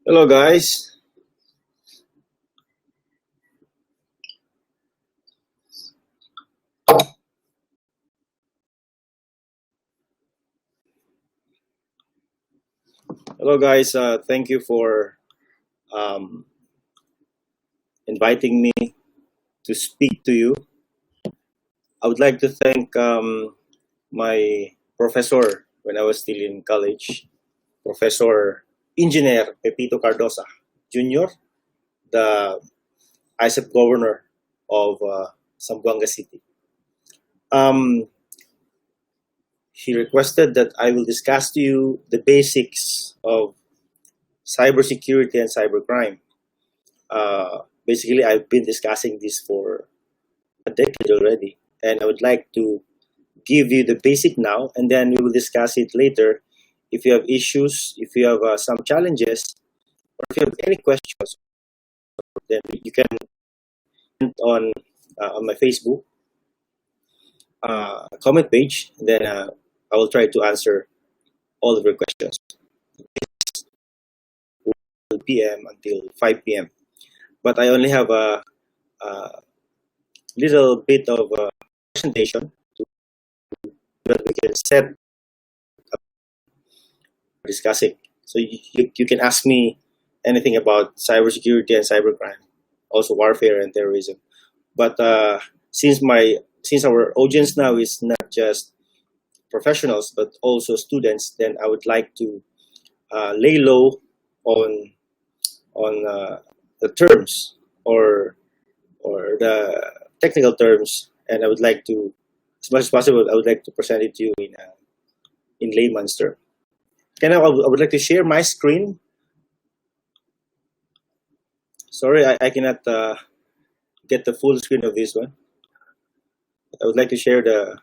Hello, guys. Hello, guys. Thank you for um, inviting me to speak to you. I would like to thank my professor when I was still in college, Professor Engineer Pepito Cardosa Jr., the ISEP governor of Zamboanga City. Um, he requested that I will discuss to you the basics of cybersecurity and cybercrime. Basically, I've been discussing this for a decade already, and I would like to give you the basic now, and then we will discuss it later. If you have issues, if you have some challenges, or if you have any questions, then you can comment on my Facebook comment page. Then I will try to answer all of your questions. 2 p.m. until 5 p.m. But I only have a little bit of a presentation that we can set discussing. So you can ask me anything about cybersecurity and cybercrime, also warfare and terrorism. But since our audience now is not just professionals but also students, then I would like to lay low on the terms or the technical terms, and I would like to, as much as possible, I would like to present it to you in layman's term. I would like to share my screen. Sorry, I cannot get the full screen of this one. I would like to share the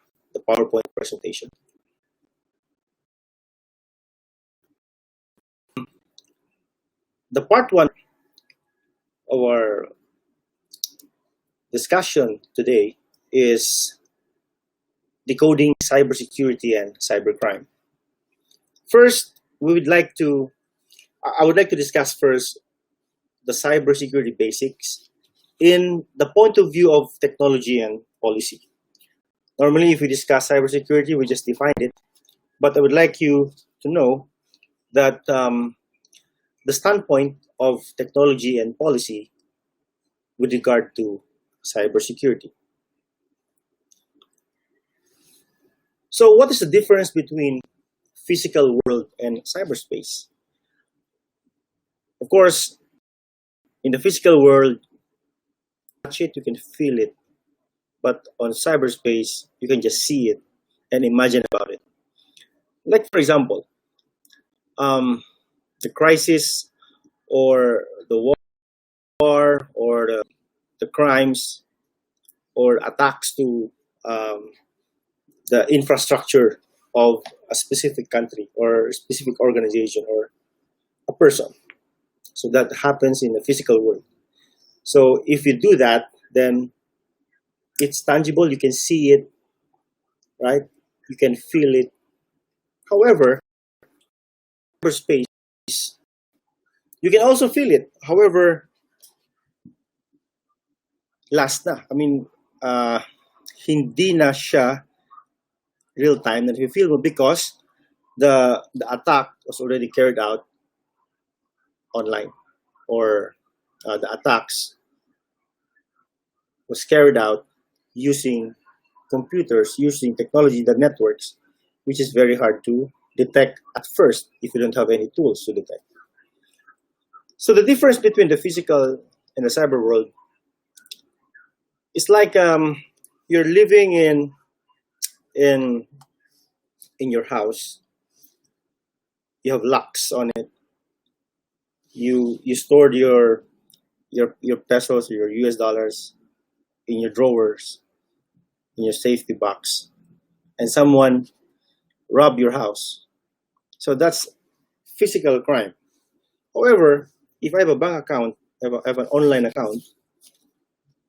PowerPoint presentation. The part one of our discussion today is decoding cybersecurity and cybercrime. First, I would like to discuss first the cybersecurity basics in the point of view of technology and policy. Normally, if we discuss cybersecurity, we just define it, but I would like you to know that the standpoint of technology and policy with regard to cybersecurity. So what is the difference between physical world and cyberspace? Of course, in the physical world, touch it, you can feel it. But on cyberspace, you can just see it and imagine about it. Like, for example, the crisis or the war or the crimes or attacks to the infrastructure of a specific country or a specific organization or a person. So that happens in the physical world. So if you do that, then it's tangible, you can see it, right? You can feel it. However, cyberspace, you can also feel it. However, last na. I mean, hindi na siya real time that you feel because the attack was already carried out online, or the attacks was carried out using computers, using technology, the networks, which is very hard to detect at first if you don't have any tools to detect. So the difference between the physical and the cyber world is like you're living in your house. You have locks on it. You stored your pesos or your US dollars in your drawers, in your safety box, and someone robbed your house. So that's physical crime. However, if I have a bank account, I have an online account,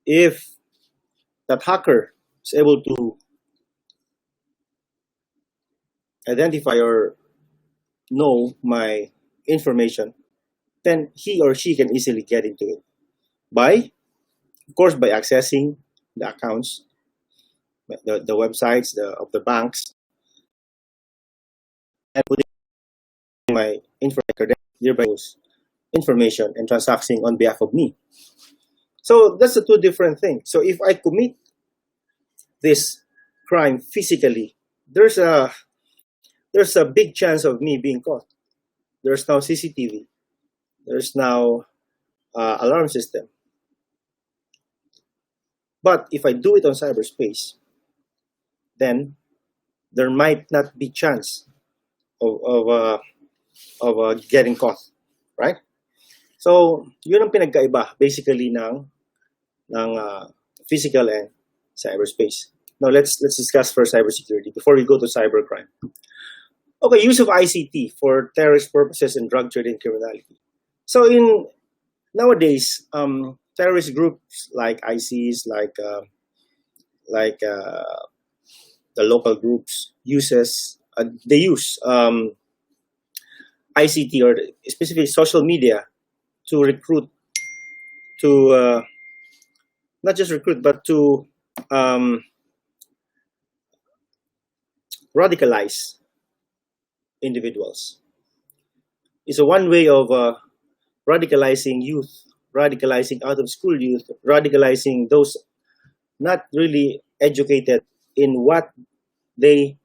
if that hacker is able to identify or know my information, then he or she can easily get into it by, of course, by accessing the accounts, the websites of the banks, and putting my information, thereby information and transacting on behalf of me. So that's the two different things. So if I commit this crime physically, there's a big chance of me being caught. There's now CCTV. There's now alarm system. But if I do it on cyberspace, then there might not be chance of getting caught, right? So yun ang pinagkaiba basically ng physical and cyberspace. Now let's discuss first cybersecurity before we go to cybercrime. Okay, use of ICT for terrorist purposes and drug trade and criminality. So nowadays, terrorist groups like ICs, like the local groups they use ICT or specifically social media to recruit, to not just recruit, but to radicalize individuals. It's a one way of radicalizing youth, radicalizing out of school youth, radicalizing those not really educated in what they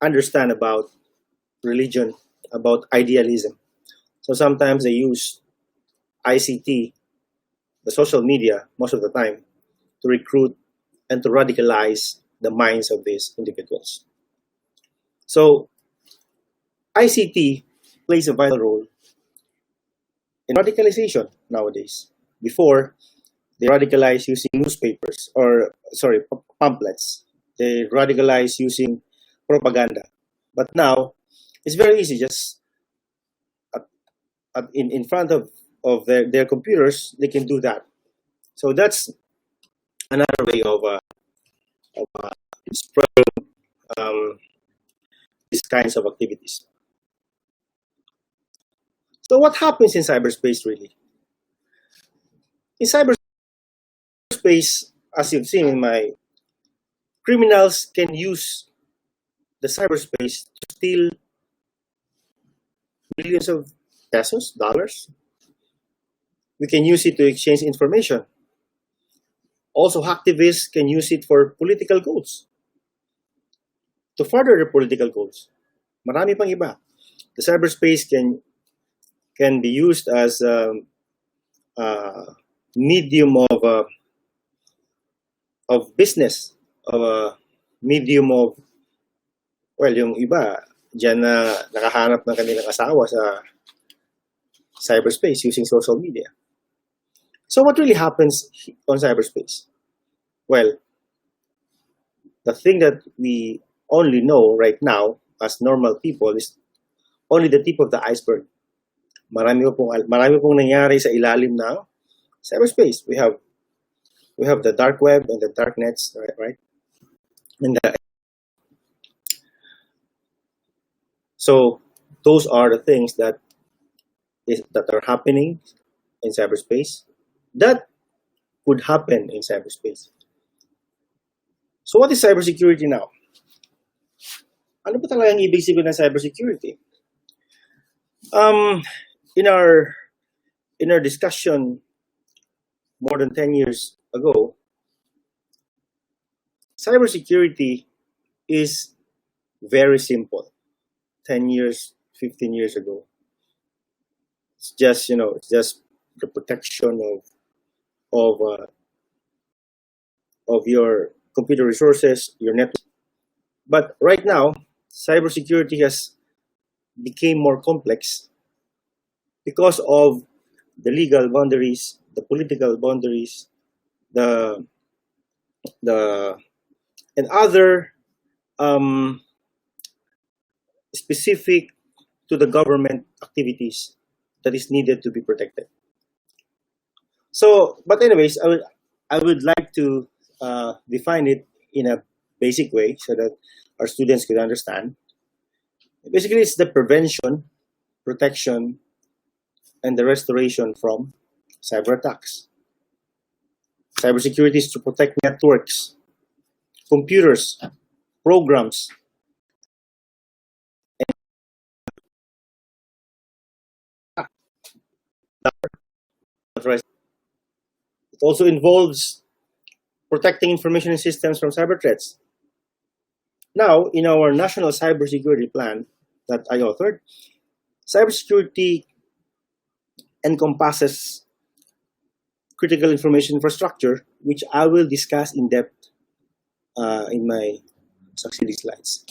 understand about religion, about idealism. So sometimes they use ICT, the social media, most of the time, to recruit and to radicalize the minds of these individuals. So ICT plays a vital role in radicalization nowadays. Before, they radicalize using newspapers, pamphlets. They radicalize using propaganda. But now, it's very easy. Just in front of their computers, they can do that. So that's another way of spreading these kinds of activities. So what happens in cyberspace really? In cyberspace, as you've seen in my, criminals can use the cyberspace to steal millions of pesos, dollars. We can use it to exchange information. Also, hacktivists can use it for political goals, to further their political goals. Marami pang iba. The cyberspace can be used as a medium of business, of a medium of, well, yung iba, dyan na nakahanap ng kanilang asawa sa cyberspace using social media. So what really happens on cyberspace? Well, the thing that we only know right now as normal people is only the tip of the iceberg. Marami pong nangyari sa ilalim ng cyberspace. We have the dark web and the dark nets, right? So those are the things that are happening in cyberspace that could happen in cyberspace. So what is cybersecurity now? Ano ba talagang ibig sabihin ng cybersecurity? In our discussion more than 10 years ago, cybersecurity is very simple. 10 years, 15 years ago. It's just, it's just the protection of your computer resources, your network. But right now, cybersecurity has become more complex because of the legal boundaries, the political boundaries, and other specific to the government activities that is needed to be protected. So, but anyways, I would like to define it in a basic way so that our students could understand. Basically, it's the prevention, protection, and the restoration from cyber attacks. Cybersecurity is to protect networks, computers, programs, and it also involves protecting information systems from cyber threats. Now, in our national cybersecurity plan that I authored, cybersecurity encompasses critical information infrastructure, which I will discuss in depth in my succeeding slides.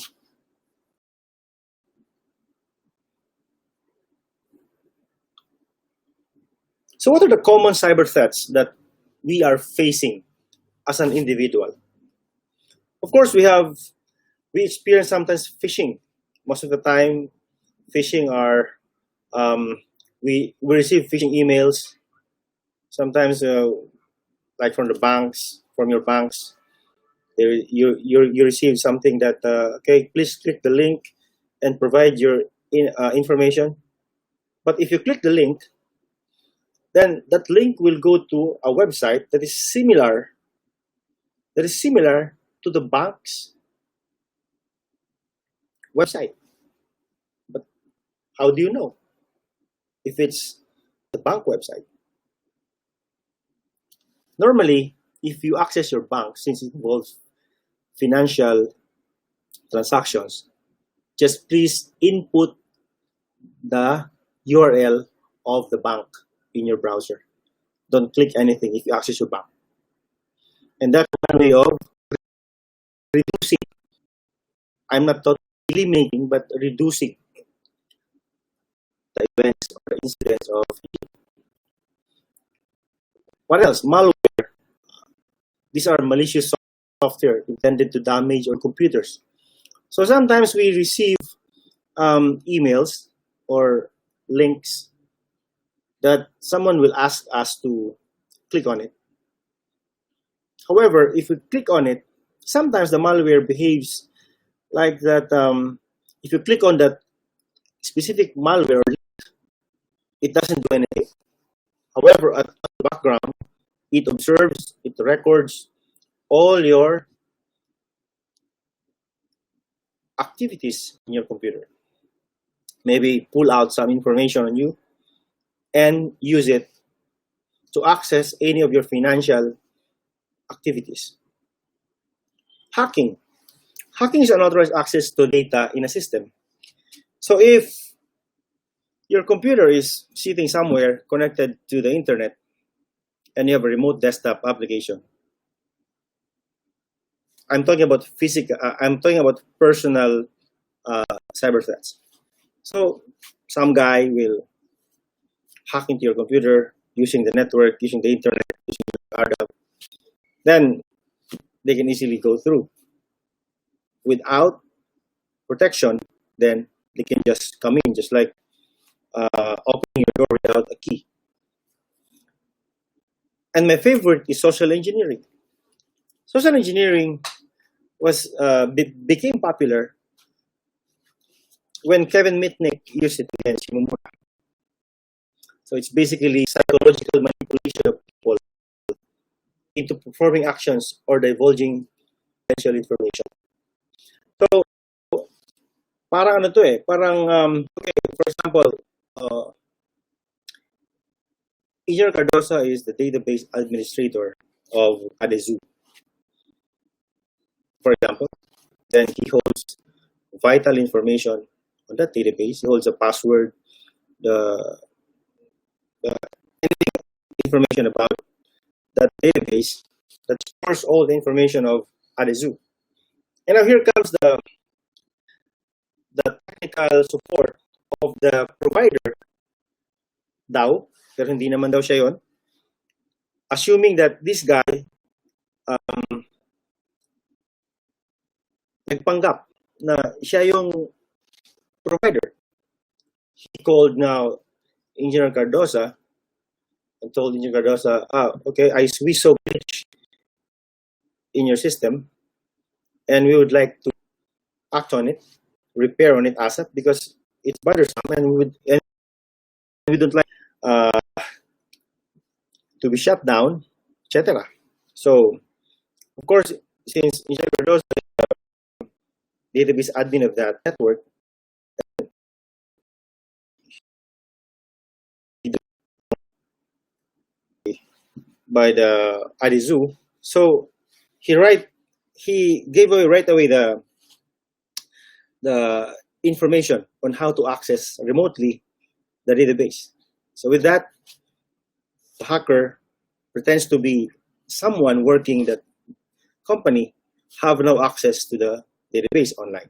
So what are the common cyber threats that we are facing as an individual? Of course, we experience sometimes phishing. Most of the time, phishing are, we receive phishing emails, sometimes like from the banks, from your banks. You receive something that, okay, please click the link and provide your information. But if you click the link, then that link will go to a website that is similar to the bank's website. But how do you know if it's the bank website? Normally, if you access your bank, since it involves financial transactions, just please input the URL of the bank in your browser. Don't click anything if you access your bank. And that's one way of reducing. I'm not totally eliminating, but reducing the events or the incidents of phishing. What else? Malware. These are malicious software intended to damage our computers. So sometimes we receive emails or links that someone will ask us to click on it. However, if we click on it, sometimes the malware behaves like that. If you click on that specific malware link, it doesn't do anything. However, at the background, it observes, it records all your activities in your computer. Maybe pull out some information on you and use it to access any of your financial activities. Hacking. Hacking is unauthorized access to data in a system. So if your computer is sitting somewhere connected to the internet and you have a remote desktop application, I'm talking about physical, I'm talking about personal cyber threats. So some guy will hack into your computer using the network, using the internet, using the hardware. Then they can easily go through. Without protection, then they can just come in, just like opening your door without a key. And my favorite is social engineering. Social engineering became popular when Kevin Mitnick used it against Shimomura. So it's basically psychological manipulation of people into performing actions or divulging potential information. So, parang ano to eh, parang, okay, for example, Engineer Cardosa is the database administrator of Adezu, for example. Then he holds vital information on that database. He holds a password, the information about that database that stores all the information of Adezu. And now here comes the technical support of the provider daw, pero hindi naman daw siya yon. Assuming that this guy nagpanggap na siya yung provider. He called now Engineer Cardosa and told Engineer Cardosa, okay, we saw glitch in your system and we would like to act on it, repair on it ASAP because it's bothersome and we don't like uh, to be shut down, etc. So, of course, since Engineer Cardoso is the database admin of that network, by the Adizu, so he gave away right away the information on how to access remotely the database. So with that, the hacker pretends to be someone working that company have no access to the database online,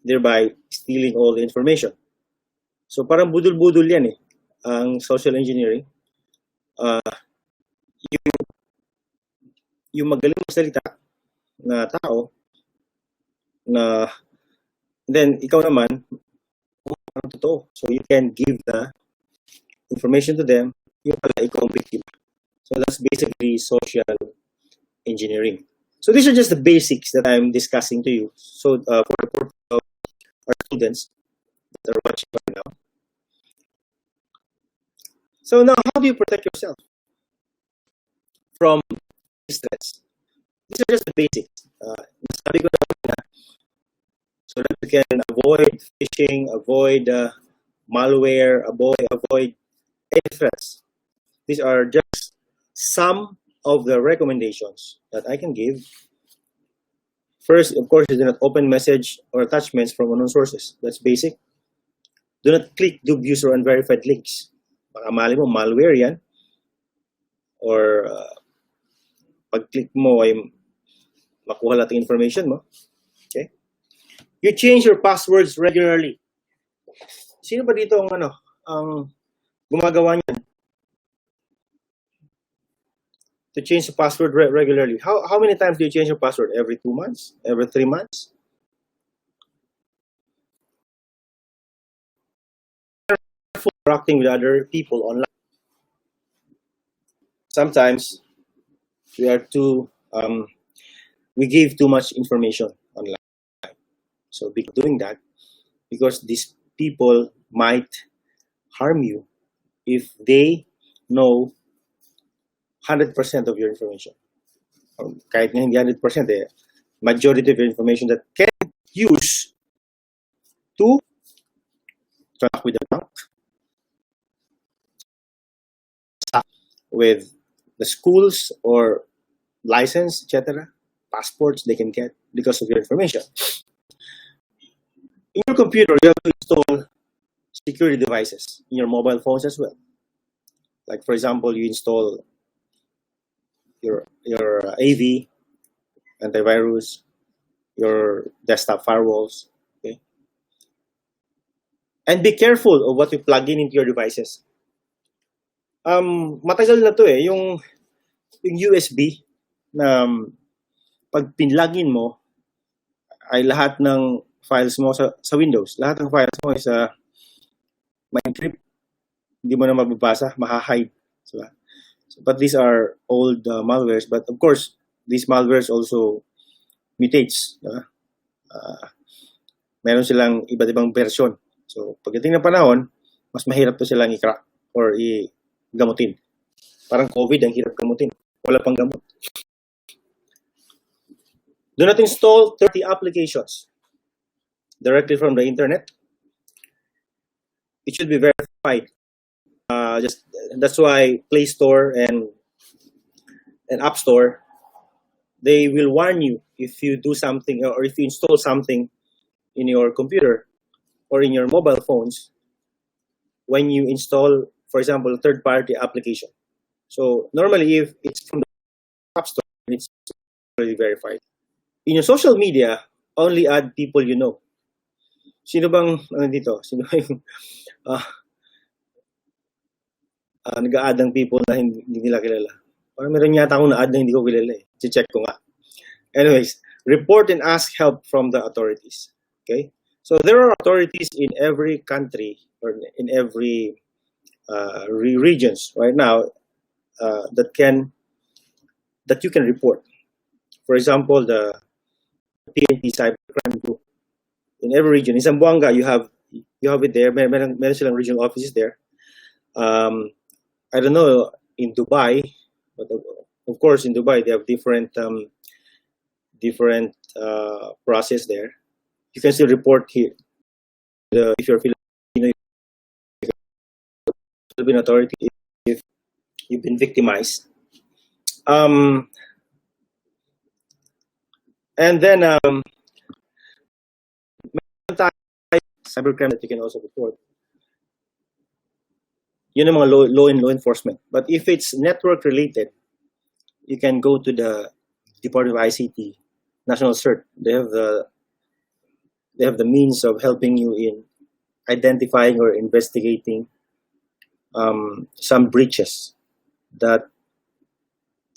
thereby stealing all the information. So parang budol-budol yan ang social engineering. Yung magaling magsalita na tao na then ikaw naman parang totoo. So you can give the information to them, yung pala ikaw ang victim. So that's basically social engineering. So these are just the basics that I'm discussing to you. So for the purpose of our students that are watching right now. So now, how do you protect yourself from these threats? These are just the basics. Nasabi ko na so that you can avoid phishing, avoid malware, avoid any threats. These are just some of the recommendations that I can give. First, of course, do not open message or attachments from unknown sources. That's basic. Do not click dubious or unverified links. Baka mali mo, malware yan. Or pag-click mo ay makuha lahat ng information mo. Okay? You change your passwords regularly. Sino ba dito ang gumagawa niyan? To change the password regularly. How many times do you change your password? Every 2 months? Every 3 months? Interacting with other people online. Sometimes we give too much information online. So be doing that because these people might harm you if they know 100% of your information. Kahit nga hindi 100%, majority of your information that can use to track with the bank, with the schools or license, etc., passports they can get because of your information. In your computer, you have to install security devices in your mobile phones as well. Like for example, you install your AV, antivirus, your desktop firewalls, okay? And be careful of what you plug in into your devices. Matagal na to yung USB na pag pinlogin mo ay lahat ng files mo sa Windows, lahat ng files mo ay ma-encrypt, hindi mo na mababasa, ma-hide, diba? So, but these are old malwares, but of course these malwares also mutates, diba? Meron silang iba't ibang version. So pagdating ng panahon, mas mahirap to silang i-crack or gamutin. Parang COVID ang hirap gamutin. Wala pang gamot. Do not install 30 applications directly from the internet. It should be verified. That's why Play Store and App Store, they will warn you if you do something or if you install something in your computer or in your mobile phones when you install, for example, a third-party application. So normally, if it's from the App Store, it's already verified. In your social media, only add people you know. Sino bang dito? Sino yung nag-a-add ng people na hindi nila kilala? Parang meron yata akong na-add na hindi ko kilala eh. I-check ko nga. Anyways, report and ask help from the authorities. Okay? So there are authorities in every country or in every regions right now that you can report. For example, the PNP Cybercrime group in every region. In Zamboanga, you have it there. Meron silang regional offices there. I don't know in Dubai, but of course in Dubai they have different process there. You can still report here if you're Filipino, Philippine authority if you've been victimized. And then cybercrime that you can also report. Yun ang mga law enforcement. But if it's network related, you can go to the Department of ICT, National CERT. They have the means of helping you in identifying or investigating some breaches that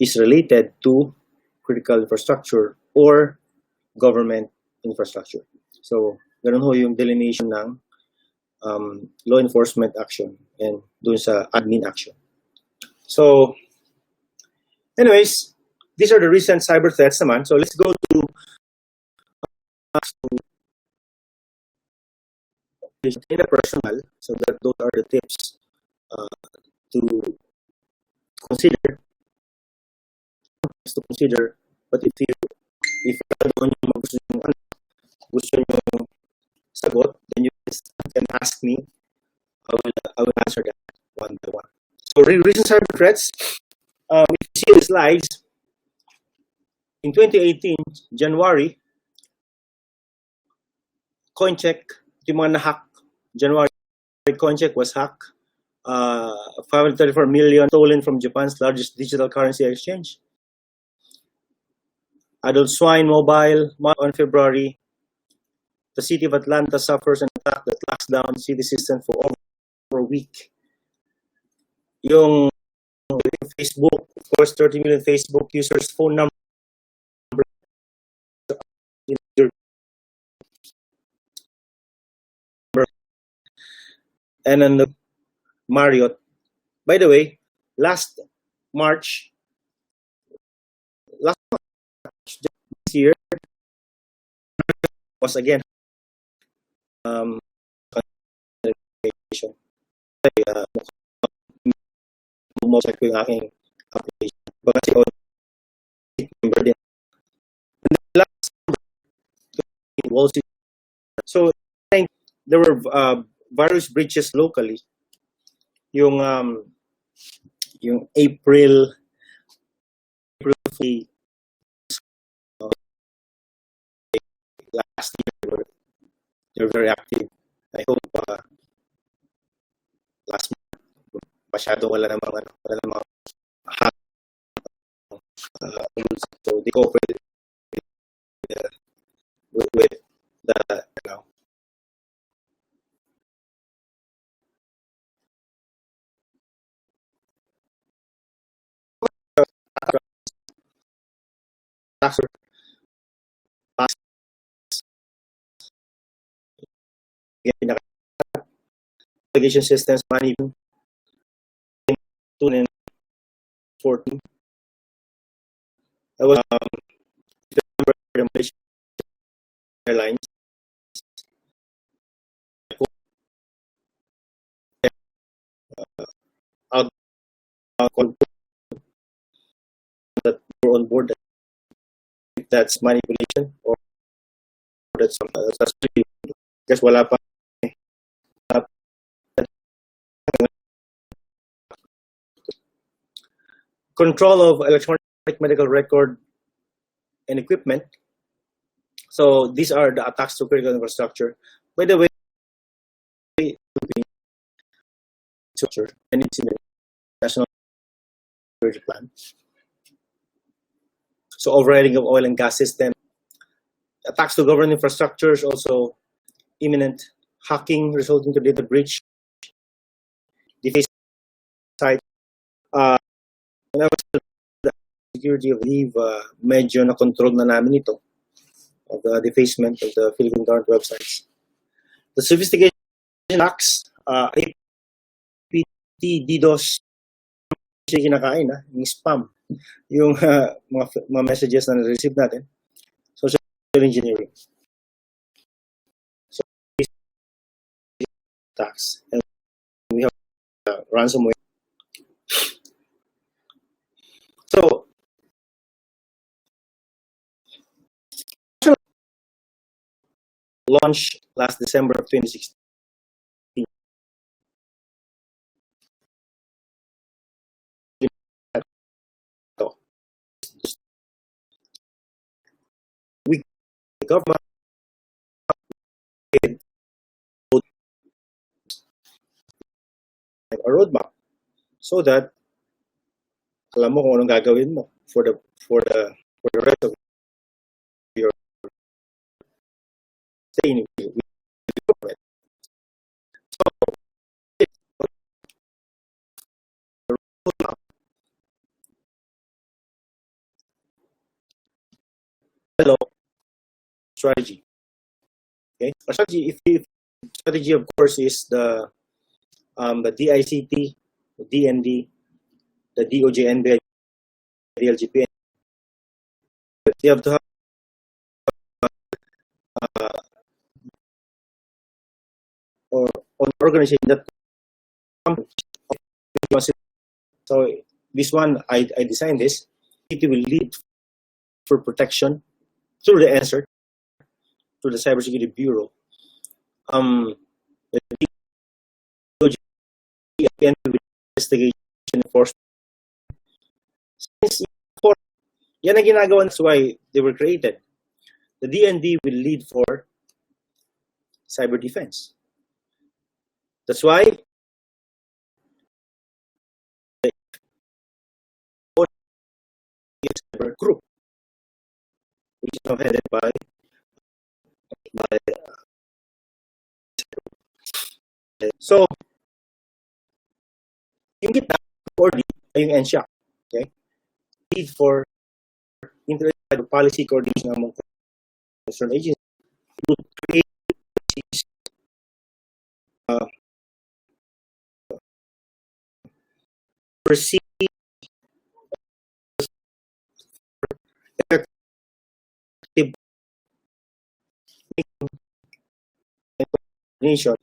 is related to critical infrastructure or government infrastructure. So, ganun ho yung delineation ng law enforcement action and dun sa admin action. So, anyways, these are the recent cyber threats naman. So, let's go to interpersonal. So, those are the tips to consider. But if gusto nyo sagot, then you can ask me. I will answer that one by one. So recent cyber threats, if you see the slides, in 2018, January, CoinCheck, yung mga na-hack, January, CoinCheck was hacked. 534 million stolen from Japan's largest digital currency exchange. Adult Swine Mobile, on February, the city of Atlanta suffers an attack that locks down city system for over a week. Yung Facebook, of course, 30 million Facebook users' phone number. And then the Marriott. By the way, last March, this year, was again check ko yung aking application. So, there were virus breaches locally. Yung April last year, they're very active. I hope last month masyado wala namang hack. So they cooperated with the navigation systems money 2014. That was the Malaysian Airlines. That were on board. If that's manipulation or that's guess wala pa. Control of electronic medical record and equipment. So these are the attacks to critical infrastructure. By the way, and it's in the national security plan. So overriding of oil and gas system. Attacks to government infrastructures, also imminent hacking resulting to data breach. Deface site. When I was the security of leave, medyo na control na namin ito of the defacement of the Philippine government websites. The sophistication attacks, APT, DDoS, kinakain yung spam, yung mga messages na na-receive natin. Social engineering. So attacks, and we have ransomware. So, launched last December of 2016. We, the government, did a roadmap so that alam mo kung anong gagawin mo for the rest of your stay in the government. So, the roadmap, hello, strategy. Okay, a strategy. If strategy, of course, is the DICT, the DND, the DOJ, NBI, the LGP. You have to have or an organization that. So this one, I designed this. It will lead for protection through the answer to the Cybersecurity Bureau. The DOJ again with investigation enforcement. Since for yan ang ginagawa, that's why they were created. The DND will lead for cyber defense. That's why the cyber group, which is now headed by so yung kita coordinate ay yung NSIA, okay? Lead for inter policy coordination among concerned agencies to create perceive effective coordination.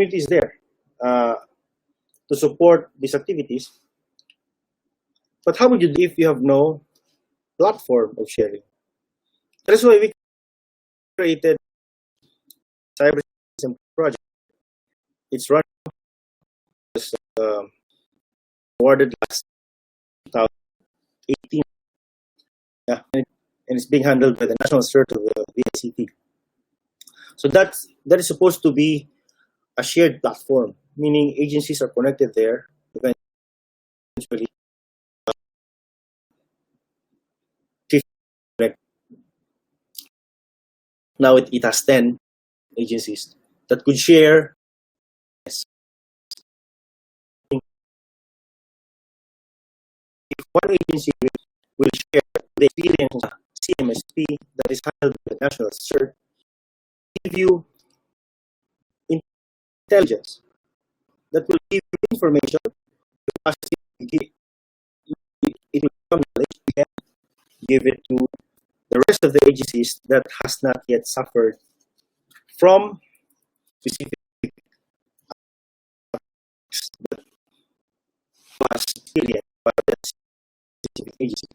Community is there to support these activities. But how would you do if you have no platform of sharing? That's why we created Cyberspace project. It's run awarded last 2018, yeah, and it's being handled by the National Cert of the VICT. So that is supposed to be a shared platform, meaning agencies are connected there. Eventually, now it has 10 agencies that could share. If one agency will share the experience of CMSP that is handled by the National Cert, give you intelligence that will give you information. It will come knowledge, you can give it to the rest of the agencies that has not yet suffered from specific that was experienced by the specific agency.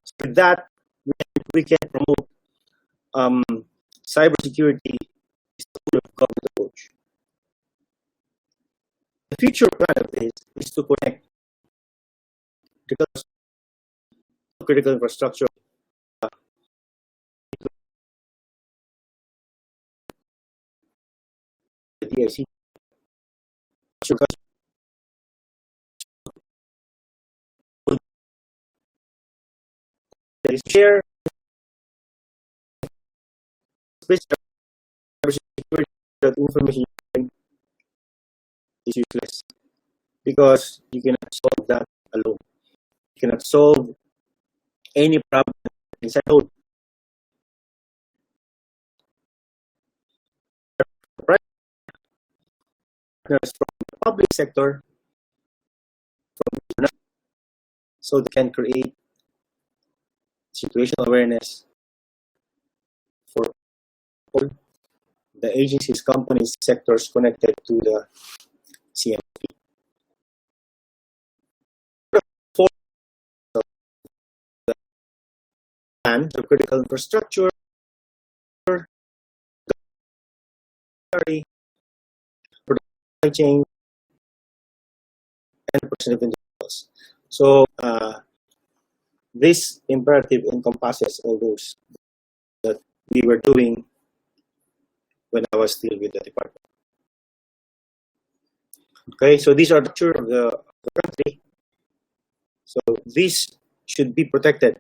So with that, we can promote cybersecurity is the tool of government approach. The future plan of this is to connect critical infrastructure the DIC. There is share cybersecurity information is useless because you cannot solve that alone. You cannot solve any problem inside code. Partners from the public sector, so they can create situational awareness for all the agencies, companies, sectors connected to the CMP. For the plan, the critical infrastructure, supply chain, and person of individuals. So this imperative encompasses all those that we were doing when I was still with the department. Okay, so these are the structure of the country. So this should be protected.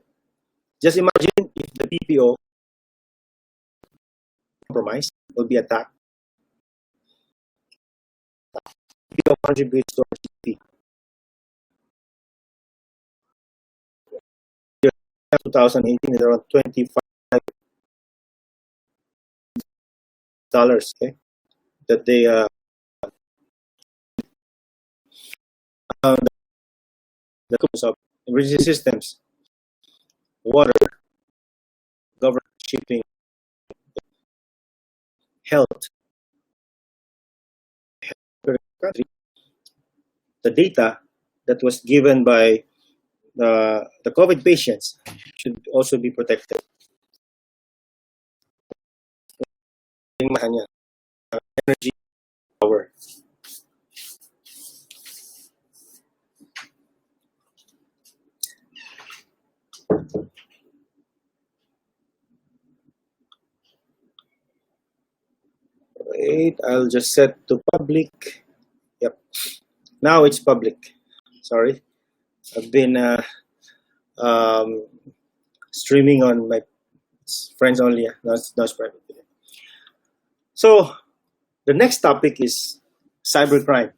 Just imagine if the PPO compromise will be attacked. PPO contributes to GDP. 2018 is around $25, okay, that they the cost of emergency systems, water, government, shipping, health, country. The data that was given by the COVID patients should also be protected. Energy, power. Wait, I'll just set to public. Yep. Now it's public. Sorry. I've been streaming on my friends only. That's private. So the next topic is cybercrime.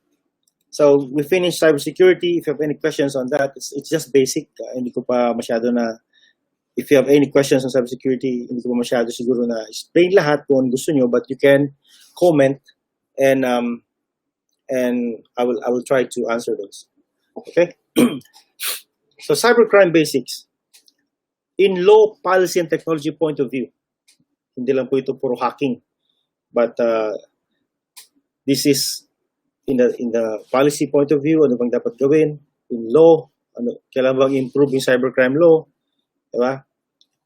So we finished cybersecurity. If you have any questions on that, it's just basic. Hindi ko pa masyado na. If you have any questions on cybersecurity, hindi ko pa masyado siguro na explain lahat kung gusto nyo, but you can comment and I will try to answer those. Okay. So cybercrime basics. In law, policy, and technology point of view, hindi lang po ito puro hacking, but this is in the policy point of view, ano bang dapat gawin? In law, ano, kailangan bang improve yung cybercrime law? Diba?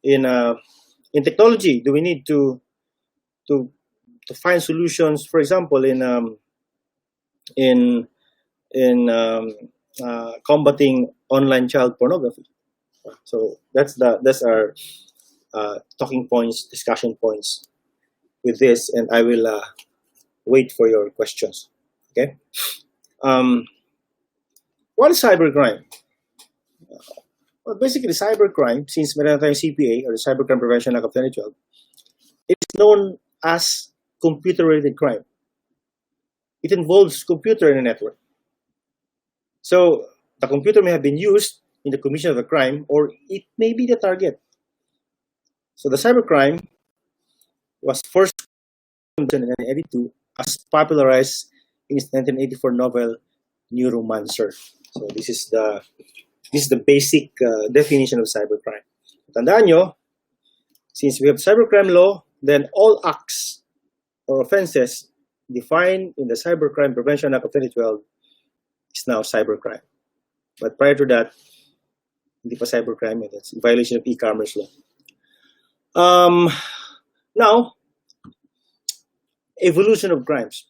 In technology, do we need to find solutions? For example, in combating online child pornography. So that's our talking points, discussion points with this, and I will wait for your questions. Okay. What is cybercrime? Well, basically, cybercrime, since meron tayong CPA, or the Cybercrime Prevention Act of 2012, it's known as computer-related crime. It involves computer in a network. So the computer may have been used in the commission of a crime, or it may be the target. So the cybercrime was first in 1982 as popularized in his 1984 novel Neuromancer. So this is the basic definition of cybercrime. Tandaan nyo, since we have cybercrime law, then all acts or offenses defined in the Cybercrime Prevention Act of 2012 is now cybercrime. But prior to that, hindi pa cybercrime, that's violation of e-commerce law. Now, evolution of crimes.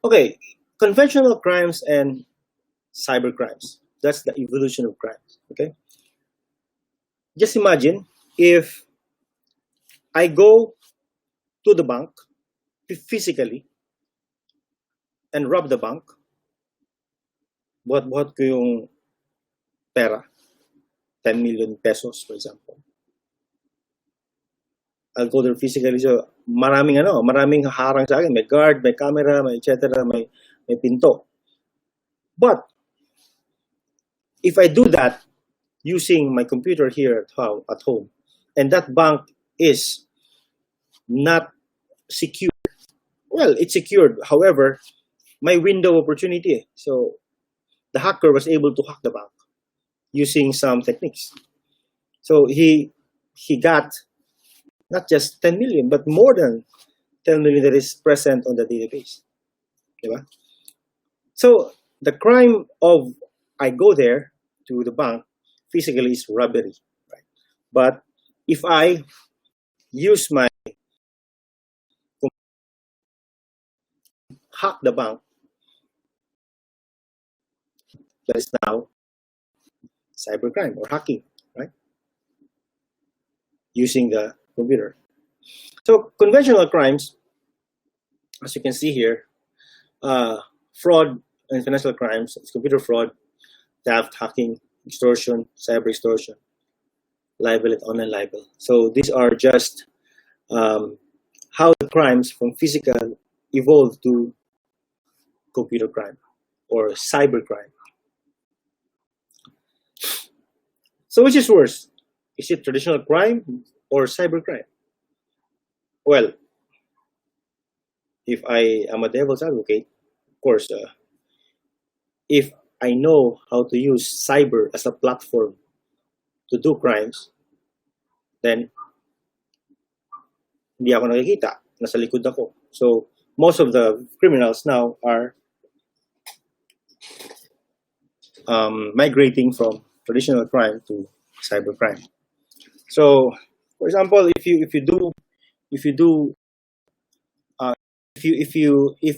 Okay, conventional crimes and cybercrimes. That's the evolution of crimes. Okay, just imagine if I go to the bank physically and rob the bank. Buhat ko yung pera, 10 million pesos, for example. I'll go there physically. So maraming harang sa akin. May guard, may camera, may etc., may pinto. But if I do that using my computer here at home, and that bank is not secure, well, it's secured. However, my window of opportunity. So the hacker was able to hack the bank using some techniques. So he got not just 10 million, but more than 10 million that is present on the database. Diba? So the crime of I go there to the bank physically is robbery, right? But if I use my hack the bank, that is now cybercrime or hacking, right? Using the computer. So conventional crimes, as you can see here, fraud and financial crimes, computer fraud, theft, hacking, extortion, cyber extortion, libel and online libel. So these are just how the crimes from physical evolved to computer crime or cybercrime. So which is worse? Is it traditional crime or cybercrime? Well, if I am a devil's advocate, of course, if I know how to use cyber as a platform to do crimes, then hindi ako nakikita, nasa likod ako. So most of the criminals now are migrating from traditional crime to cybercrime. So, for example, if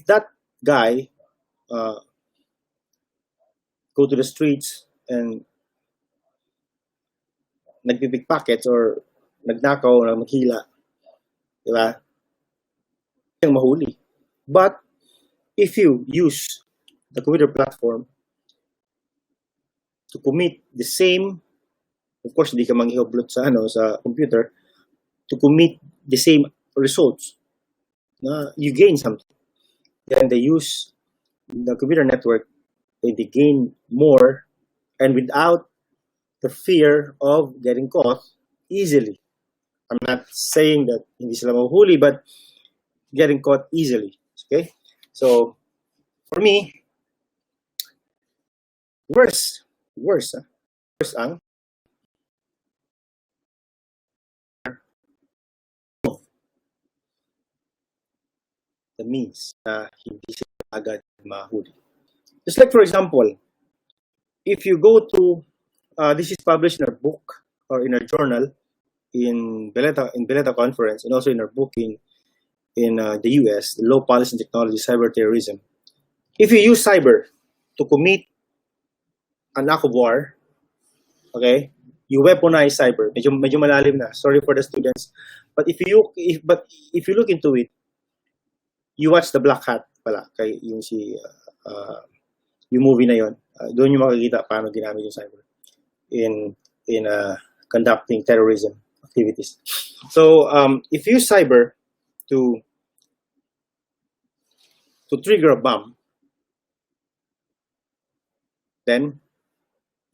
that guy go to the streets and nagpipickpockets or nagnakaw or maghila, diba? Yung mahuli. But if you use the computer platform to commit the same, of course, hindi ka manghihublot sa computer, to commit the same results, you gain something. Then they use the computer network, they gain more, and without the fear of getting caught easily. I'm not saying that hindi sila mahuhuli, but getting caught easily. Okay? So, for me, worse ang the means na hindi sila agad mahuli. Just like, for example, if you go to, this is published in our book or in our journal in Beleta conference, and also in our book in the US, the Law, Policy, and Technology, Cyber Terrorism. If you use cyber to commit an act of war, okay, you weaponize cyber. Medyo malalim na. Sorry for the students, but if you look into it, you watch the Black Hat pala, kay yung yung movie na yon. Doon yung makikita paano ginamit yung cyber in conducting terrorism activities. So if you use cyber to trigger a bomb, then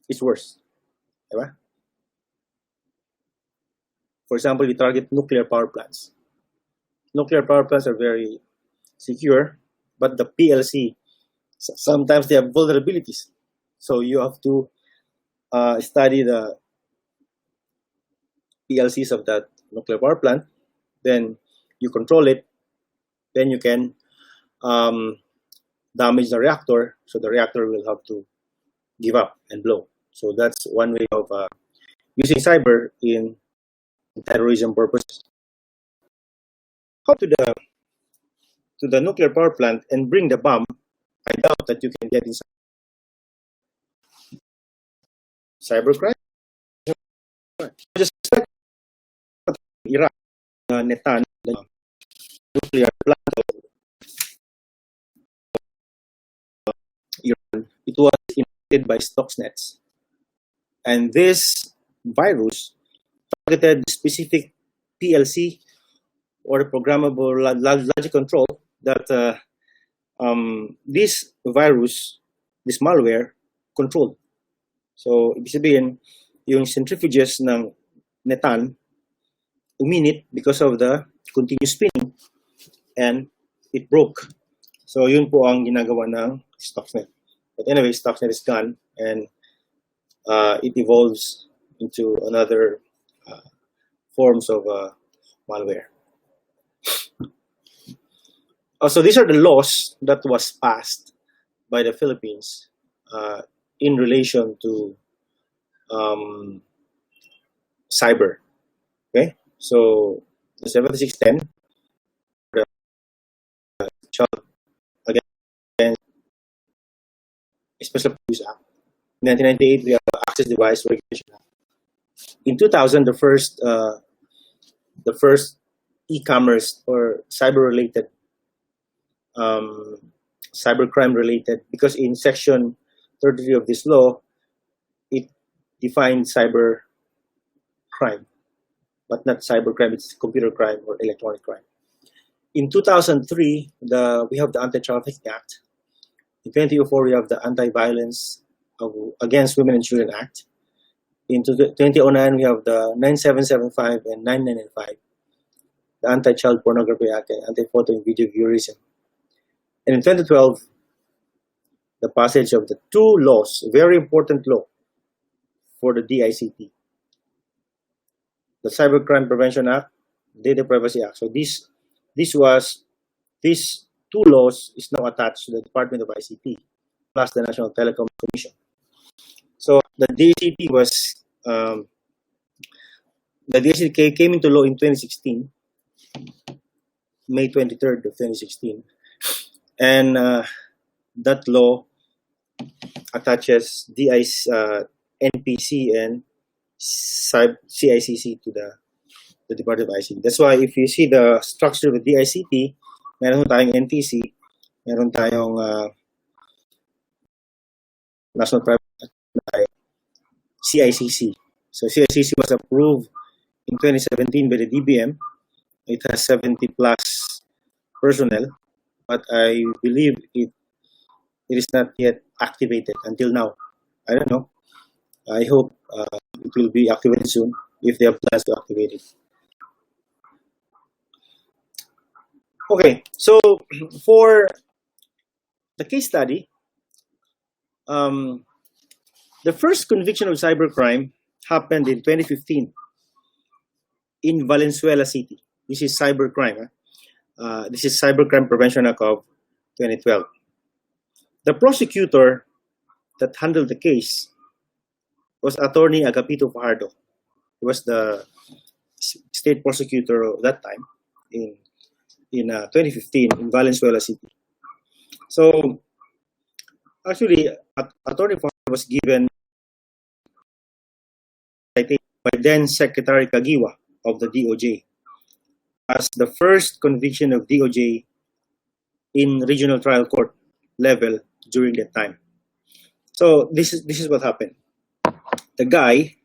it's worse. Diba? For example, you target nuclear power plants. Nuclear power plants are very secure, but the PLC, sometimes they have vulnerabilities. So you have to study the PLCs of that nuclear power plant, then you control it, then you can damage the reactor, so the reactor will have to give up and blow. So that's one way of using cyber in terrorism purposes. Go to the nuclear power plant and bring the bomb. I doubt that you can get inside. Cybercrime. Just like Iraq, Netan, the nuclear plant of Iran, it was infected by Stuxnets. And this virus targeted specific PLC or the programmable logic control that this virus, this malware, controlled. So, ibig sabihin, yung centrifuges ng Netan uminit because of the continuous spinning and it broke. So, yun po ang ginagawa ng Stuxnet. But anyway, Stuxnet is gone and it evolves into another forms of malware. So these are the laws that was passed by the Philippines in relation to cyber. Okay, so the 7610, the Child Against Special Use Act. In 1998, we have the Access Device Regulation Act. In 2000, the first e-commerce or cyber-related, cybercrime-related, because in Section 33 of this law, it defines cyber crime, but not cybercrime. It's computer crime or electronic crime. In 2003, we have the Anti-Trafficking Act. In 2004, we have the Anti-Violence Against Women and Children Act. In 2009, we have the 9775 and 9995, the Anti-Child Pornography Act and Anti-Photo and Video Voyeurism. And in 2012, the passage of the two laws, very important law for the DICT, the Cybercrime Prevention Act, Data Privacy Act. So these two laws is now attached to the Department of ICT plus the National Telecom Commission. So the DICT came into law in 2016, May 23rd of 2016, and that law attaches NPC and CICC to the Department of ICT. That's why if you see the structure of the DICT, meron tayong NTC, meron tayong National Private CICC. So CICC was approved in 2017 by the DBM. It has 70 plus personnel, but I believe it is not yet activated until now. I don't know. I hope it will be activated soon if they have plans to activate it. Okay, so for the case study, the first conviction of cybercrime happened in 2015 in Valenzuela City. This is cybercrime. This is Cybercrime Prevention Act of 2012. The prosecutor that handled the case was Attorney Agapito Fajardo. He was the state prosecutor of that time in 2015 in Valenzuela City. So actually, Attorney Fajardo was given by then Secretary Kagiwa of the DOJ as the first conviction of DOJ in regional trial court level during that time. So this is what happened. The guy,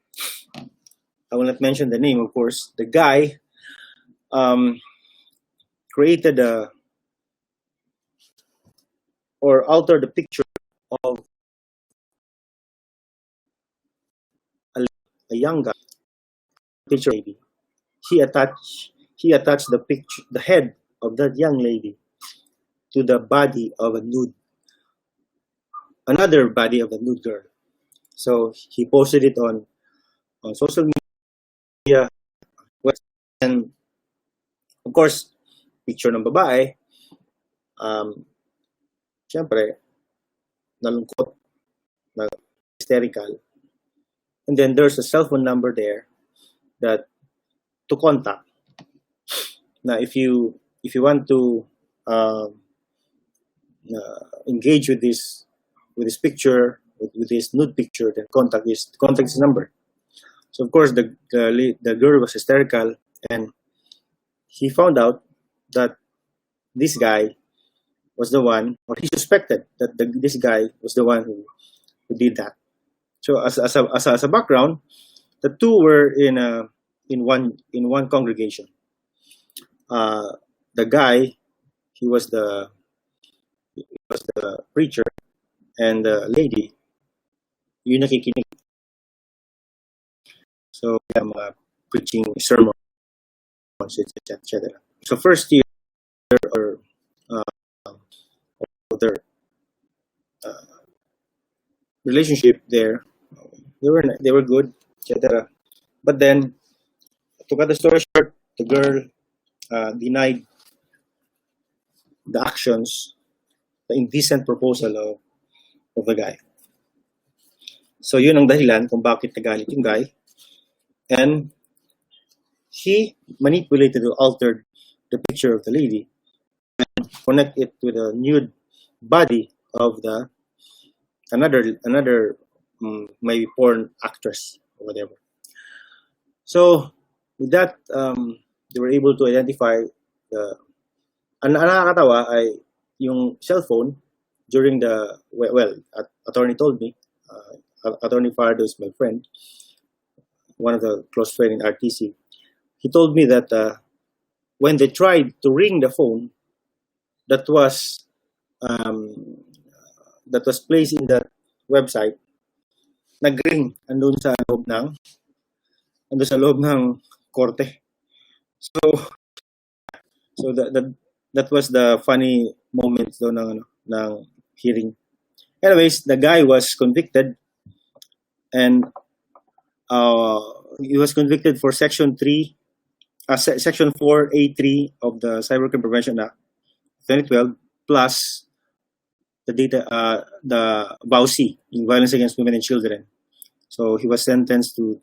I will not mention the name, of course. The guy created or altered the picture of a young guy, picture lady. He attached the picture, the head of that young lady, to the body of another body of a nude girl. So he posted it on social media, and of course, picture ng babae, syempre, nalungkot, hysterical. And then there's a cell phone number there that to contact. Now, if you want to engage with this picture, with this nude picture, then contact this number. So of course the girl was hysterical, and he found out that this guy was the one, or he suspected that this guy was the one who did that. So as a background, the two were in one congregation. The guy, he was the preacher, and the lady, yung nakikinig. So I'm preaching sermons, etc. So first year or their relationship there, they were good, etc. But then, to cut the story short, the girl denied the actions, the indecent proposal of the guy. So yun ang dahilan kung bakit nagalit yung guy. And he manipulated or altered the picture of the lady and connect it with a nude body of the another maybe porn actress or whatever. So with that, they were able to identify the. Ang nakakatawa ay yung cellphone during the attorney told me, Attorney Fardo is my friend, one of the close friends in RTC. He told me that when they tried to ring the phone that was placed in that website, nag-ring andun sa loob ng korte. So that was the funny moment do ng hearing. Anyways, the guy was convicted, and he was convicted for Section 4A3 of the Cybercrime Prevention Act 2012, plus the VAUC, in violence against women and children. So he was sentenced to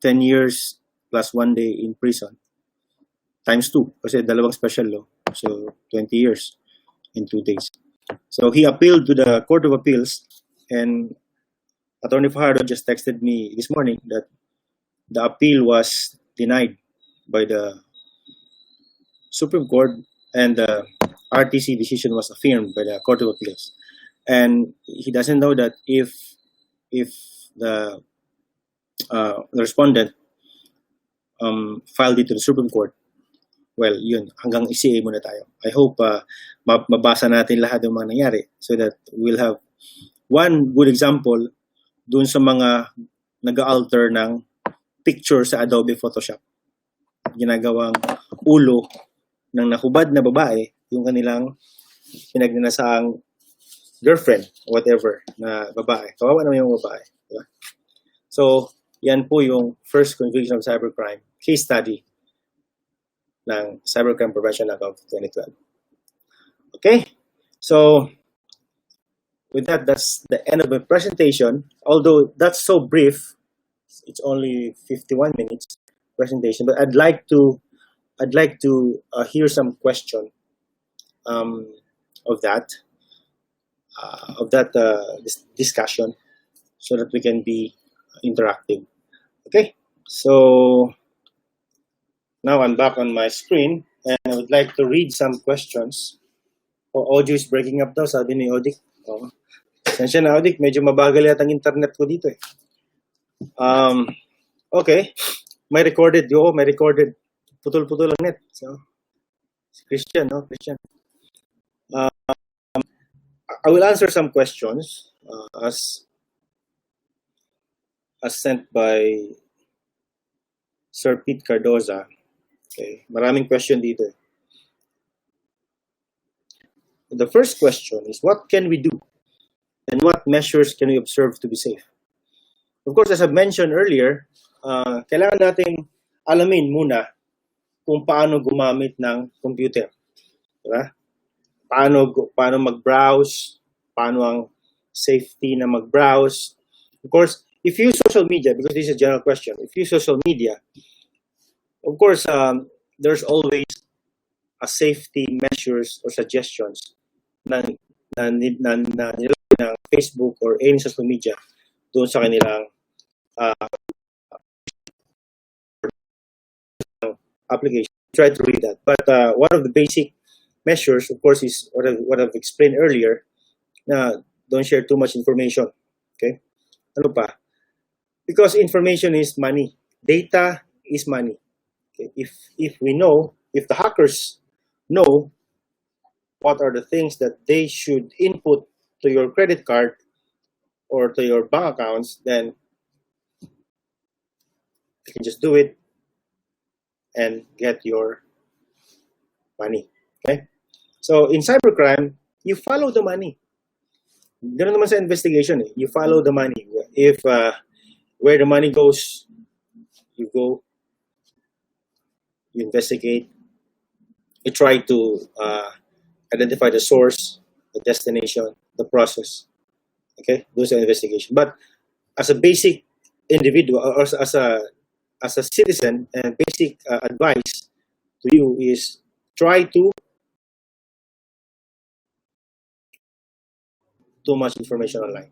10 years plus 1 day in prison, times 2, kasi dalawang special law. So 20 years in 2 days. So he appealed to the Court of Appeals, and Attorney Fajardo just texted me this morning that the appeal was denied by the Supreme Court, and the RTC decision was affirmed by the Court of Appeals. And he doesn't know that if the respondent filed it to the Supreme Court, well, yun, hanggang ECA muna tayo. I hope mabasa natin lahat ng mga nangyari so that we'll have one good example dun sa mga nag-alter ng picture sa Adobe Photoshop. Ginagawang ulo ng nakubad na babae, yung kanilang pinagnanasaang girlfriend, whatever, na babae. Kawawa naman yung babae. Diba? So, yan po yung first conviction of cybercrime case study ng Cybercrime Prevention Act of 2012. Okay? So, with that, that's the end of my presentation. Although that's so brief, it's only 51 minutes presentation, but I'd like to hear some question of that discussion, so that we can be interactive. Okay, so now I'm back on my screen, and I would like to read some questions. Audio is breaking up daw, sabi ni Odik. Sensya na, Odik, medyo mabagal yata ang internet ko dito eh. Okay, may recorded putol-putol ang net. So, Christian, no? Christian. I will answer some questions as sent by Sir Pete Cardoza. Okay, maraming question dito. The first question is, what can we do? And what measures can we observe to be safe? Of course, as I mentioned earlier, kailangan nating alamin muna kung paano gumamit ng computer. Diba? Paano mag-browse, paano ang safety na mag-browse. Of course, if you use social media, because this is a general question, if you use social media, of course, there's always a safety measures or suggestions ng Facebook or any social media doon sa kanilang application. Try to read that. But one of the basic measures, of course, is what I've explained earlier, na don't share too much information. Okay? Ano pa? Because information is money. Data is money. Okay? If the hackers know what are the things that they should input to your credit card or to your bank accounts, then you can just do it and get your money. Okay? So in cybercrime, you follow the money. Ganoon naman sa investigation eh. You follow the money. If where the money goes, you go, you investigate, you try to identify the source, the destination, the process. Okay, those are investigation. But as a basic individual, or as a citizen, and basic advice to you is try to too much information online.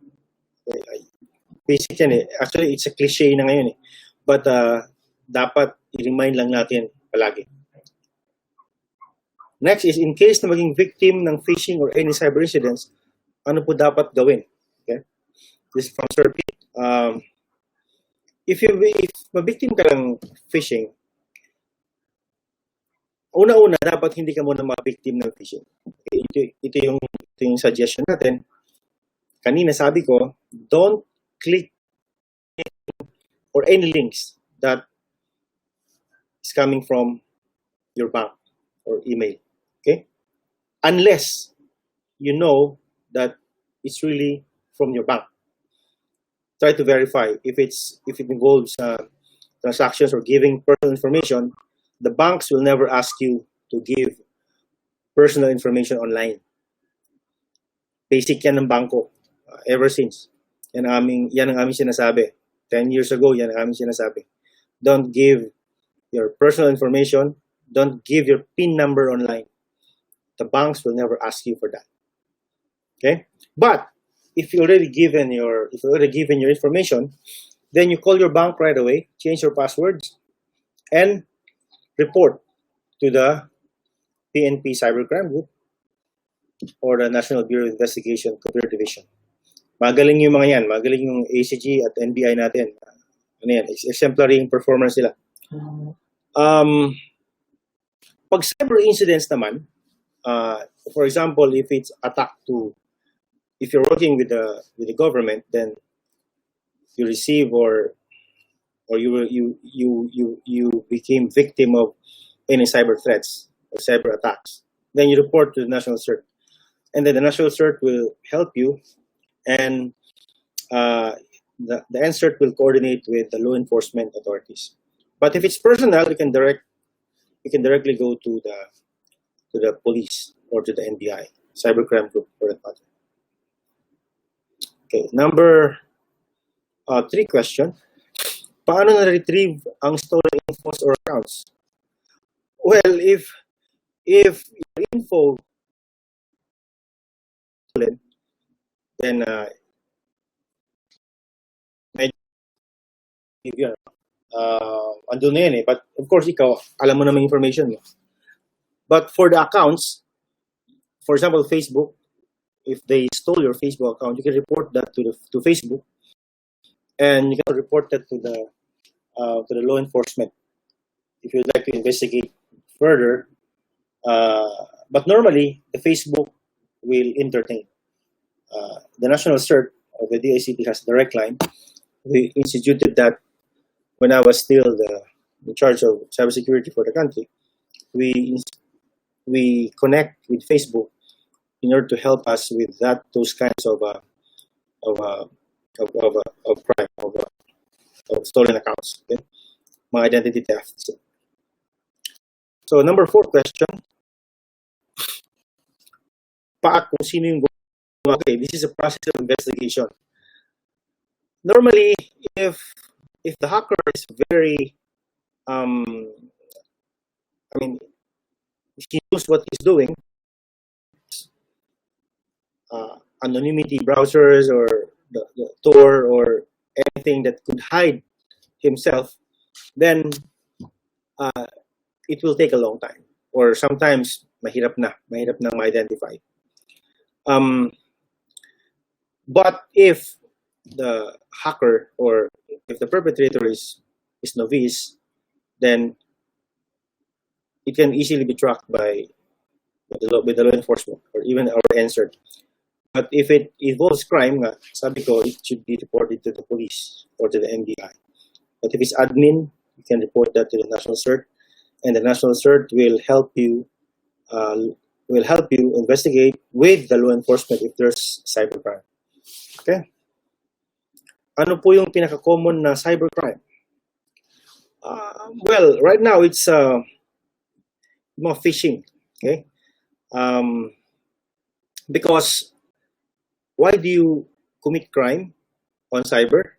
Okay? Basic yan eh. Actually, it's a cliche na ngayon eh. But dapat i-remind lang natin palagi. Next is, in case na maging victim ng phishing or any cyber incidents, ano po dapat gawin? Okay? This is from Sir Pete. If ma-victim ka ng phishing, una-una, dapat hindi ka muna ma-victim ng phishing. Okay? Ito yung suggestion natin. Kanina sabi ko, don't click or any links that is coming from your bank or email. Okay? Unless you know that it's really from your bank. Try to verify if it involves transactions or giving personal information. The banks will never ask you to give personal information online. Basic yan ng bangko. Ever since. Yan ang aming sinasabi. 10 years ago, yan ang aming sinasabi. Don't give your personal information. Don't give your PIN number online. The banks will never ask you for that. Okay? But if you already given your information, then you call your bank right away, change your passwords, and report to the PNP Cybercrime Group or the National Bureau of Investigation Computer Division. Magaling yung mga yan. Magaling yung ACG at NBI natin. Ano yan? Exemplary yung performance nila. Pag cyber incidents naman, for example, if it's if you're working with the government, then you receive or you became victim of any cyber threats or cyber attacks, then you report to the National CERT, and then the National CERT will help you, and the NCERT will coordinate with the law enforcement authorities. But if it's personal, you can directly go to the police or to the NBI, Cybercrime Group for that matter. Okay, number 3 question. Paano na-retrieve ang stolen infos or accounts? Well, if your info stolen, then andun na yan eh. But of course, ikaw, alam mo naman information mo. But for the accounts, for example, Facebook, if they stole your Facebook account, you can report that to Facebook, and you can report that to the law enforcement if you'd like to investigate further. But normally, the Facebook will entertain. The National CERT of the DICT has a direct line. We instituted that when I was still in charge of cybersecurity for the country. We connect with Facebook in order to help us with those kinds of crime, of stolen accounts, okay? Mga identity thefts. So number 4 question. Kung sino yung okay, this is a process of investigation. Normally, if the hacker is very he knows what he's doing, anonymity browsers or the Tor or anything that could hide himself, then it will take a long time, or sometimes mahirap na ma-identify. But if the hacker or if the perpetrator is novice, then it can easily be tracked by the law enforcement or even our NCERT. But if it involves crime, sabi ko, it should be reported to the police or to the NBI. But if it's admin, you can report that to the National CERT, and the National CERT will help you investigate with the law enforcement if there's cybercrime. Okay? Ano po yung pinaka-common na cybercrime? Well, right now it's mga phishing. Okay? Because why do you commit crime on cyber?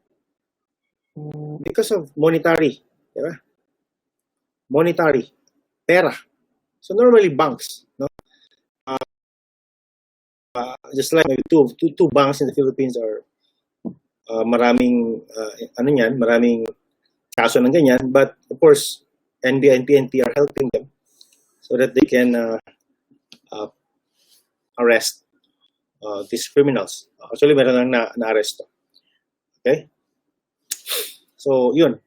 Because of monetary. Diba? Monetary. Pera. So normally banks, no? Just like maybe two banks in the Philippines are maraming maraming kaso ng ganyan, but of course NBI and PNP are helping them so that they can arrest these criminals. Actually, meron nang na-arresto. Okay? So, yun.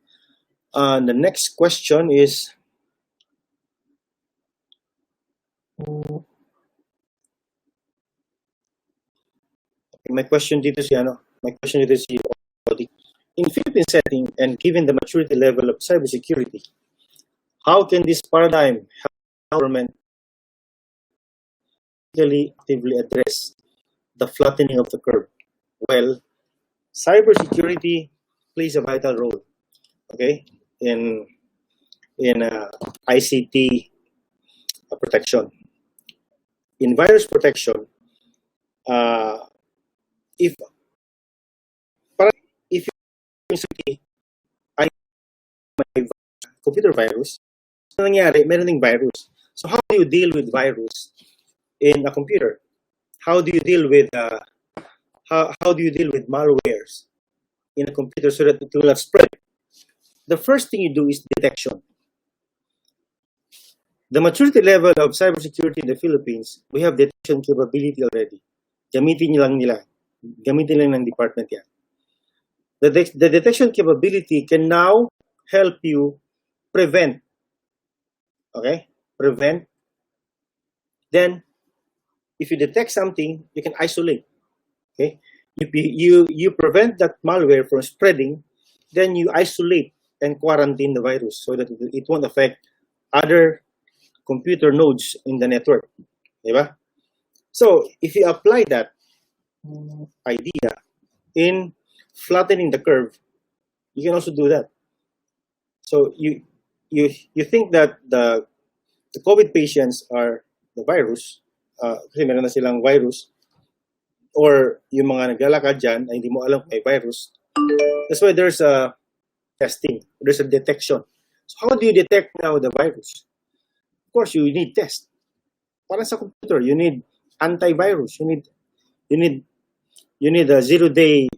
The next question is, my question dito si in Philippine setting and given the maturity level of cybersecurity, how can this paradigm help government actively address the flattening of the curve? Well, cybersecurity plays a vital role, okay, in ICT protection. In virus protection, if ay may computer virus, ano nangyari? Meron ding virus. So how do you deal with virus in a computer? How do you deal with how do you deal with malwares in a computer so that it will not spread? The first thing you do is detection. The maturity level of cybersecurity in the Philippines, we have detection capability already. Gamitin lang ng department yan. The detection capability can now help you prevent. Okay? Prevent. Then, if you detect something, you can isolate. Okay? You prevent that malware from spreading, then you isolate and quarantine the virus so that it won't affect other computer nodes in the network. Diba? So, if you apply that idea in flattening the curve, you can also do that. So, you think that the COVID patients are the virus, kasi meron na silang virus, or yung mga naglalakad dyan ay hindi mo alam kung may virus. That's why there's a testing, there's a detection. So how do you detect now the virus? Of course, you need test. Para sa computer, you need antivirus. You need a zero-day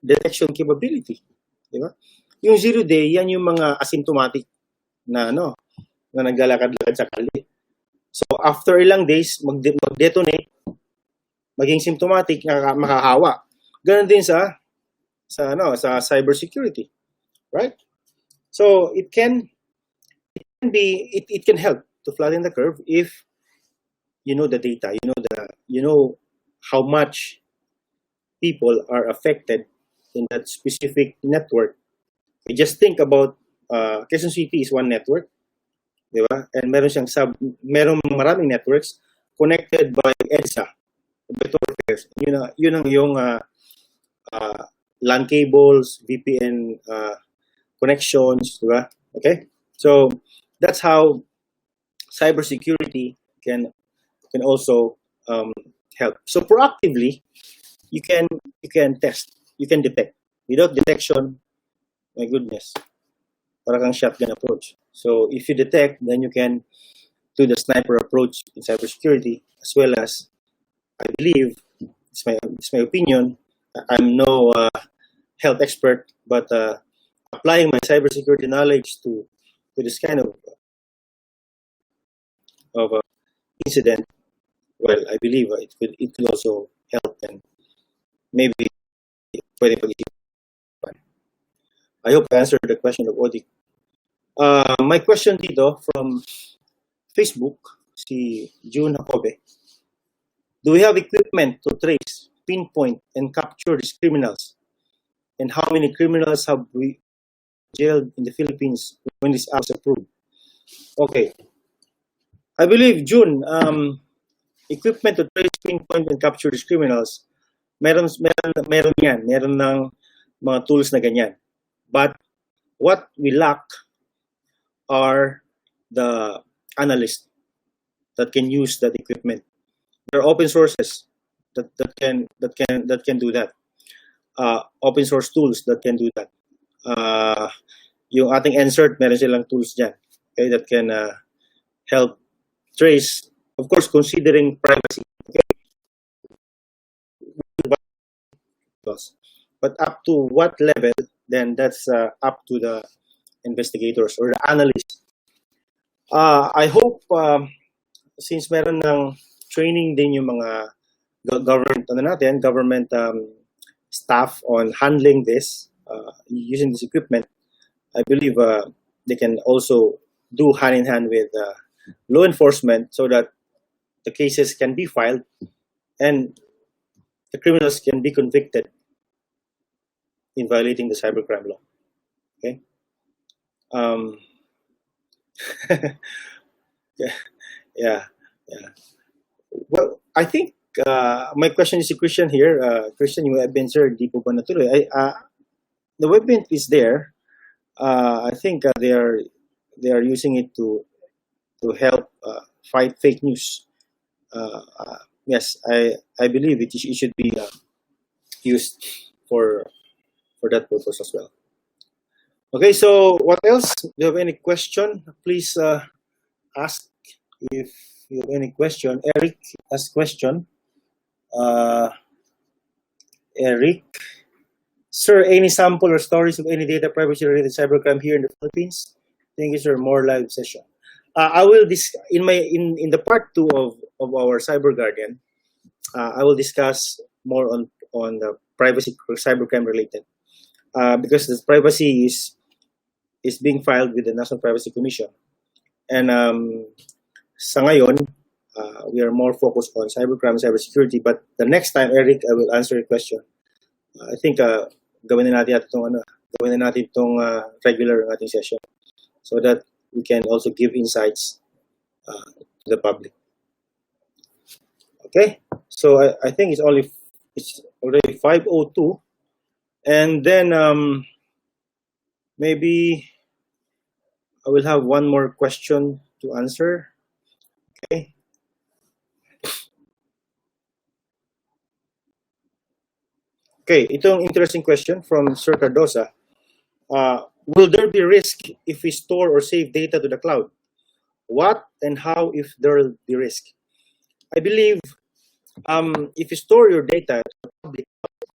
detection capability. Diba? Yung zero-day, yan yung mga asymptomatic na naglalakad-lakad sa kalye. So after ilang days, mag-detonate, maging symptomatic, makahawa. Ganon din sa cybersecurity, right? So it can help to flatten the curve if you know the data, you know how much people are affected in that specific network. You just think about Quezon City is one network, di ba? And merong maraming networks connected by EDSA, vector pairs. Yun ang yung LAN cables, VPN connections, di ba? Okay? So that's how cybersecurity can also help. So proactively, you can test, you can detect. Without detection, my goodness, para kang shotgun approach. So if you detect, then you can do the sniper approach in cybersecurity, as well as, I believe, it's my opinion. I'm no health expert, but applying my cybersecurity knowledge to this kind of incident, well, I believe it could also help, and maybe pwede pag-isipan. I hope I answered the question of Odi. My question dito from Facebook, si June Jacobe. Do we have equipment to trace, pinpoint, and capture these criminals? And how many criminals have we jailed in the Philippines when this act is approved? Okay. I believe, June, equipment to trace, pinpoint, and capture these criminals, meron yan. Meron ng mga tools na ganyan. But what we lack are the analysts. that can use that equipment. There are open sources that can do that. Open source tools that can do that. Yung ating insert, meron silang tools dyan, okay, that can help trace, of course, considering privacy. Okay? But up to what level, then that's up to the investigators or the analysts. I hope since meron ng training din yung mga government staff on handling this, using this equipment, I believe they can also do hand in hand with law enforcement so that the cases can be filed and the criminals can be convicted in violating the cybercrime law. Okay. Yeah. Well, I think my question is to Christian here. Christian, you have been, sir, di po ba natuloy? The webprint is there. I think they are using it to help fight fake news. Yes, I believe it should be used for that purpose as well. Okay, so what else? Do you have any question? Please ask if you have any question. Eric, ask question. Eric, sir, any sample or stories of any data privacy related cybercrime here in the Philippines? Thank you, sir. More live session. I will in the part 2 of our CyberGuardian. I will discuss more on the privacy or cybercrime related, because the privacy is being filed with the National Privacy Commission, and sa ngayon, we are more focused on cybercrime and cybersecurity. But the next time, Eric, I will answer your question. I think gawin na natin itong regular ating session so that we can also give insights to the public. Okay, so I think it's already 5:02, and then maybe I will have one more question to answer. Okay. Okay, itong interesting question from Sir Cardosa. Will there be risk if we store or save data to the cloud? What and how if there will be risk? I believe if you store your data to the public cloud,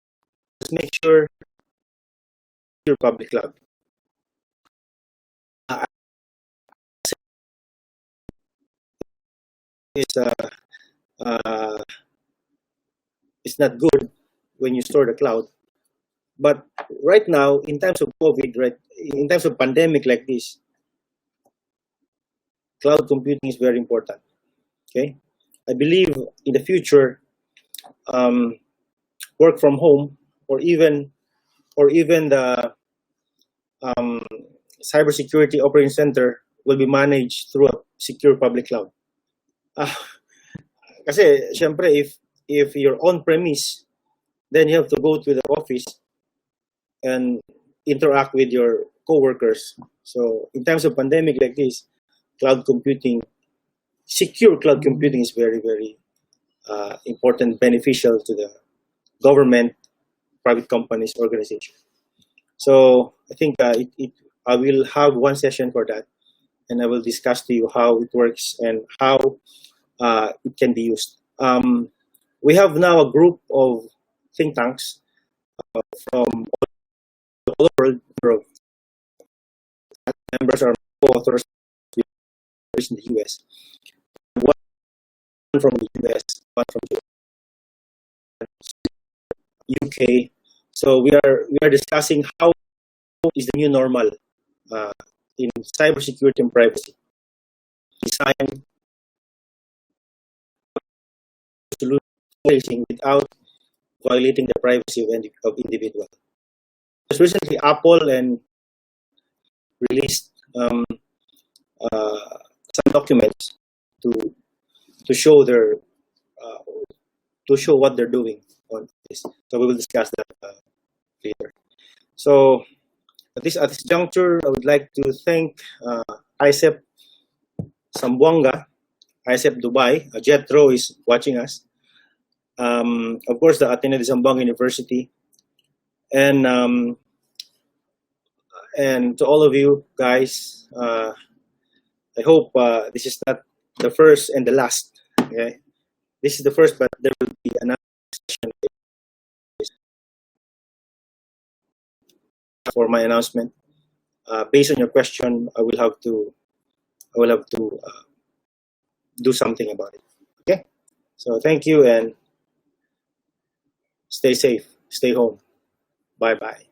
just make sure your public cloud. It's not good when you store the cloud. But right now, in times of COVID, right, in times of pandemic like this, cloud computing is very important. Okay, I believe in the future, work from home or even the cybersecurity operating center will be managed through a secure public cloud. Kasi syempre, if you're on premise, then you have to go to the office and interact with your co-workers. So in times of pandemic like this, cloud computing, secure cloud computing is very, very important, beneficial to the government, private companies, organization. So I think I will have one session for that, and I will discuss to you how it works and how it can be used. We have now a group of think tanks from all over the world. Members are co-authors in the US. One from the US, one from the UK. So we are discussing how is the new normal in cybersecurity and privacy. Design solution without violating the privacy of individuals. Just recently, Apple released some documents to show what they're doing on this. So we will discuss that later. So at this juncture, I would like to thank ISEP Sambuanga ISF Dubai. Jetro is watching us. Of course, the Ateneo de Zamboanga University, and to all of you guys, I hope this is not the first and the last. Okay, this is the first, but there will be another session for my announcement. Based on your question, I will have to do something about it. Okay, so thank you and stay safe, stay home. Bye bye.